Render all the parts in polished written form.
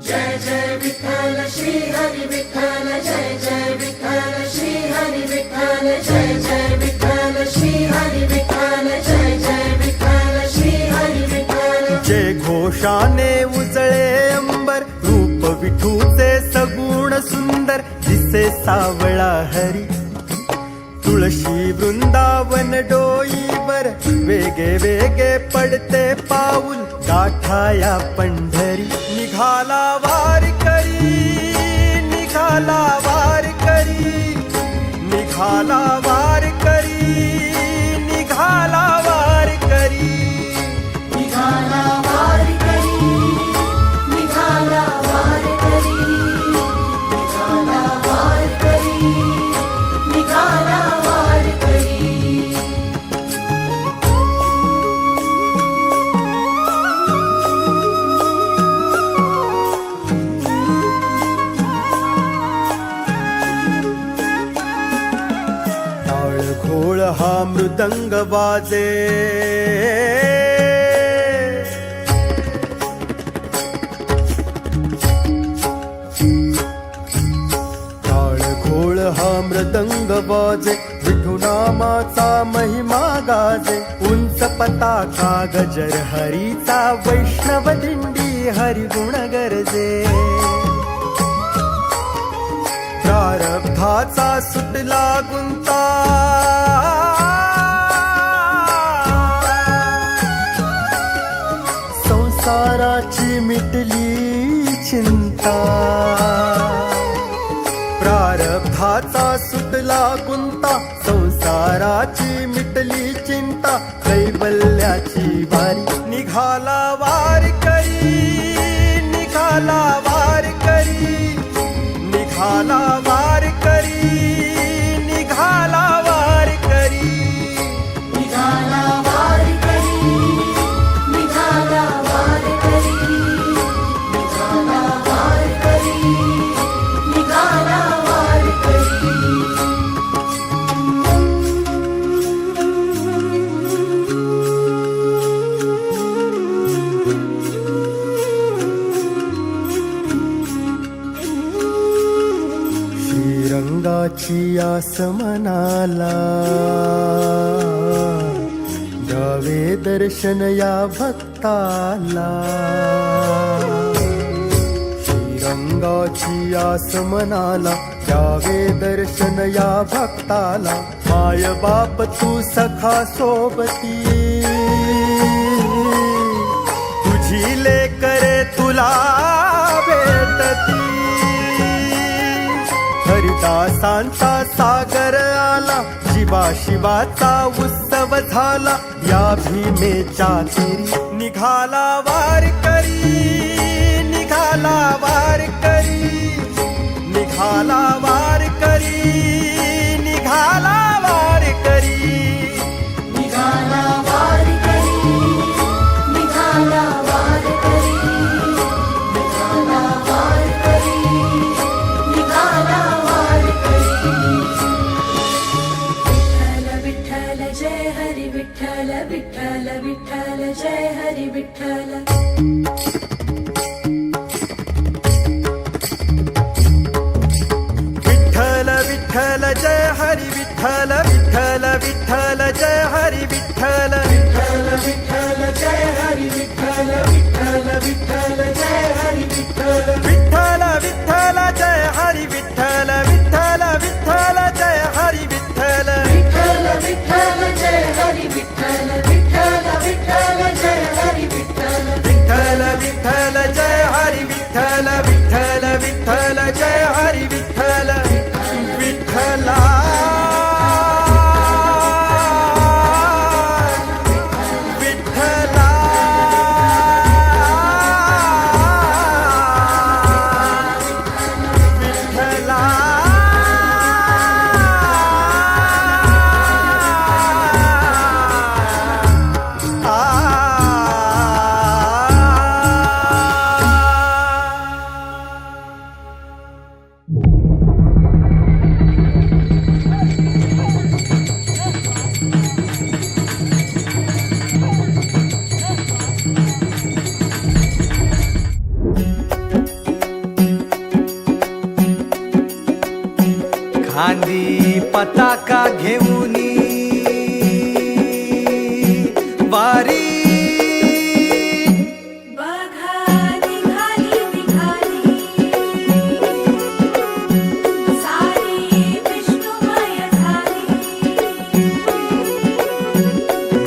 जय जय विठ्ठल श्री हरी विठ्ठल, जय जय विठ्ठल श्री हरी विठ्ठल, जय जय विठ्ठल श्री हरी विठ्ठल, जय जय विठ्ठल श्री हरी विठ्ठल. जय घोषाने उजळे अंबर, रूप विठूचे सगुण सुंदर, दिसे सावळा हरी. तुळशी वृंदावन डोईवर, वेगे वेगे पडते पाऊल, गाठाया पंढरी. निघाला वारकरी, निघाला वारकरी, निघाला वारकरी, निघाला वारकरी. निघाला वारकरी, निघाला वारकरी, निघाला वारकरी, निघाला वारकरी. टाळ घोळ हा मृदंग वाजे, टाळ घोळ हा मृदंग वाजे, विठुनामाचा महिमा गाजे. उंच पताका गजर हरीचा, वैष्णव दिंडी हरिगुण गरजे. प्रारब्धाचा सुटला गुंता, संसाराची मिटली चिंता. प्रारब्धाचा सुटला गुंता, संसाराची मिटली चिंता, कैवल्याची वारी. निघाला वारकरी, निघाला वारकरी, निघाला वारकरी, निघाला वारकरी. निघाला वारकरी, निघाला वारकरी, निघाला वारकरी, निघाला वारकरी. श्रीरंगाची आस मनाला, द्यावे दर्शन या भक्ताला. श्रीरंगाची आस मनाला, द्यावे दर्शन या भक्ताला. माय बाप तू सखा सोबती, तुझी लेकरे तुला भेटती. हरिदासांचा सागर आला, शिवा शिवाचा उत्सव झाला, या भीमेच्या तीरी. निघाला वारकरी, निघाला वारकरी, निघाला वारकरी, निघाला वारकरी. निघाला वारकरी, निघाला वारकरी, निघाला वारकरी, निघाला वारकरी. विठ्ठल विठ्ठल जय हरी विठ्ठल, विठ्ठल विठ्ठल जय हरी विठ्ठल. विठ्ठल विठ्ठल जय हरी विठ्ठल, विठ्ठल विठ्ठल जय हरी विठ्ठल. विठ्ठल विठ्ठल जय हरी विठ्ठल, विठ्ठल विठ्ठल जय हरी विठ्ठल. विठ्ठल विठ्ठल जय हरी विठ्ठल, विठ्ठल विठ्ठल जय हरी विठ्ठल. विठ्ठल विठ्ठल जय हरी विठ्ठल, विठ्ठल विठ्ठल जय हरी विठ्ठल. विठ्ठल विठ्ठल जय हरी विठ्ठल, विठ्ठल विठ्ठल जय हरी विठ्ठल. विठ्ठला विठ्ठला पताका घेऊनी वारी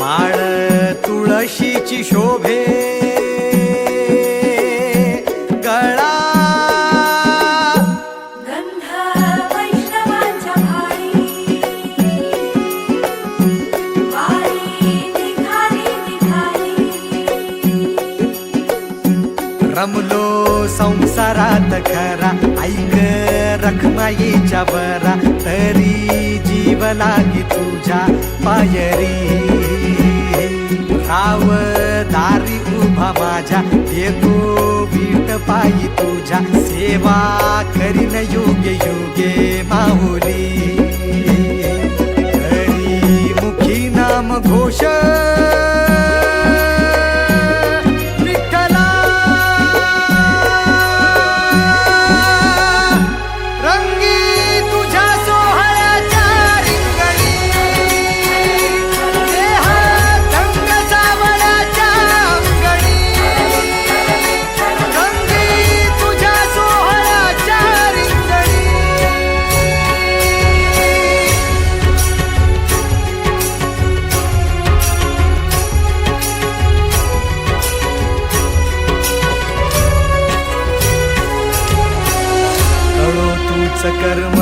माळ तुळशीची शोभे गळा गंध वैष्णवांच्या भाळी वारी निघाली निघाली रमलो संसारात खरा ऐक रखमाईच्या बरा तरी जीव लागी तुझ्या पायरी राव दारी उभा माझ्या येतो बीट पायी तुझ्या सेवा करीन योग्य योगे माहुली हरी मुखी नाम घोष विठ्ठला रंगी तुझ्या सोहळ्याच्या रिंगणी देहात रंग सावळ्याच्या अंगणी रंगी तुझ्या सोहळ्याच्या रिंगणी कळो तूच कर्म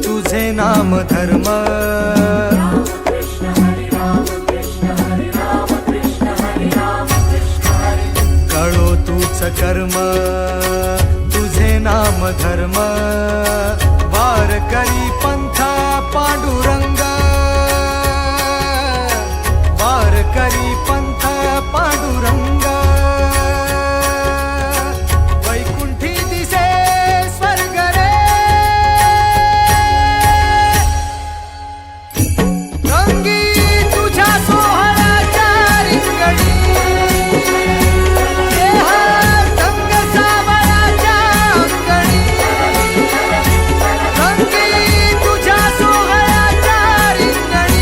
तुझे नाम धर्म कळो तूच कर्म तुझे नाम धर्म वारकरी पंथा पांडुरंग वारकरी पंथा पांडुरंग वैकुंठी दिसे स्वर्ग रे रंगी तुझ्या सोहळ्याच्या रिंगणी देहात रंग सावळ्याच्या अंगणी रंगी तुझ्या सोहळ्याच्या रिंगणी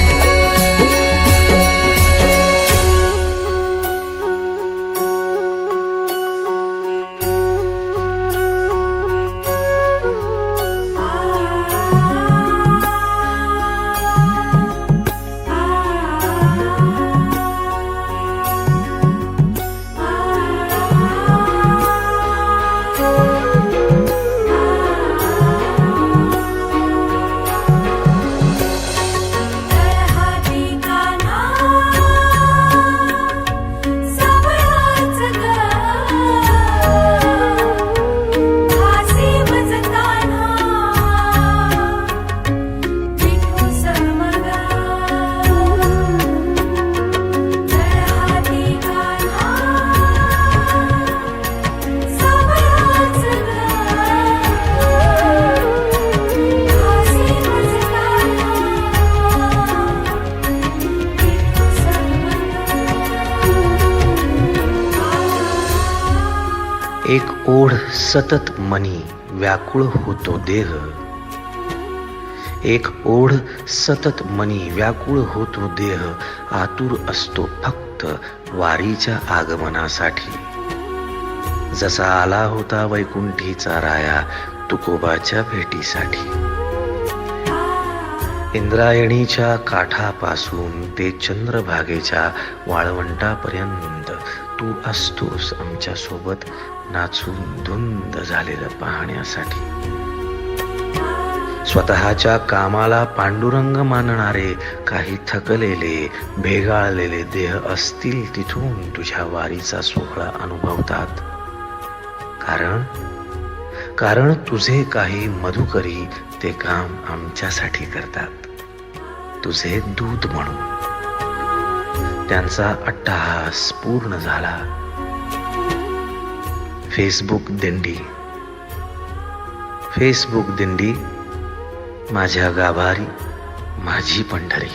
हाती काना सावळाच ग हासी मजताना विठू समग हाती काना सावळाच ग हासी मजताना एक ओढ सतत मनी व्याकुळ होतो देह एक ओढ सतत मनी व्याकुळ होतो देह आतुर असतो फक्त वारीच्या आगमनासाठी जसा आला होता वैकुंठीचा राया तुकोबाच्या भेटीसाठी इंद्रायणीच्या काठापासून ते चंद्रभागेच्या वाळवंटापर्यंत तू असतोस आमच्या सोबत नाचून धुंद झालेलं पाहण्यासाठी स्वतःच्या कामाला पांडुरंग मानणारे काही थकलेले भेगाळलेले देह असतील तिथून तुझ्या वारीचा सोहळा अनुभवतात कारण तुझे काही मधुकरी ते काम आमच्यासाठी करतात तुझे दूत म्हणून त्यांचा अट्टहास पूर्ण झाला फेसबुक दिंडी माझ्या गाभारी माझी पंढरी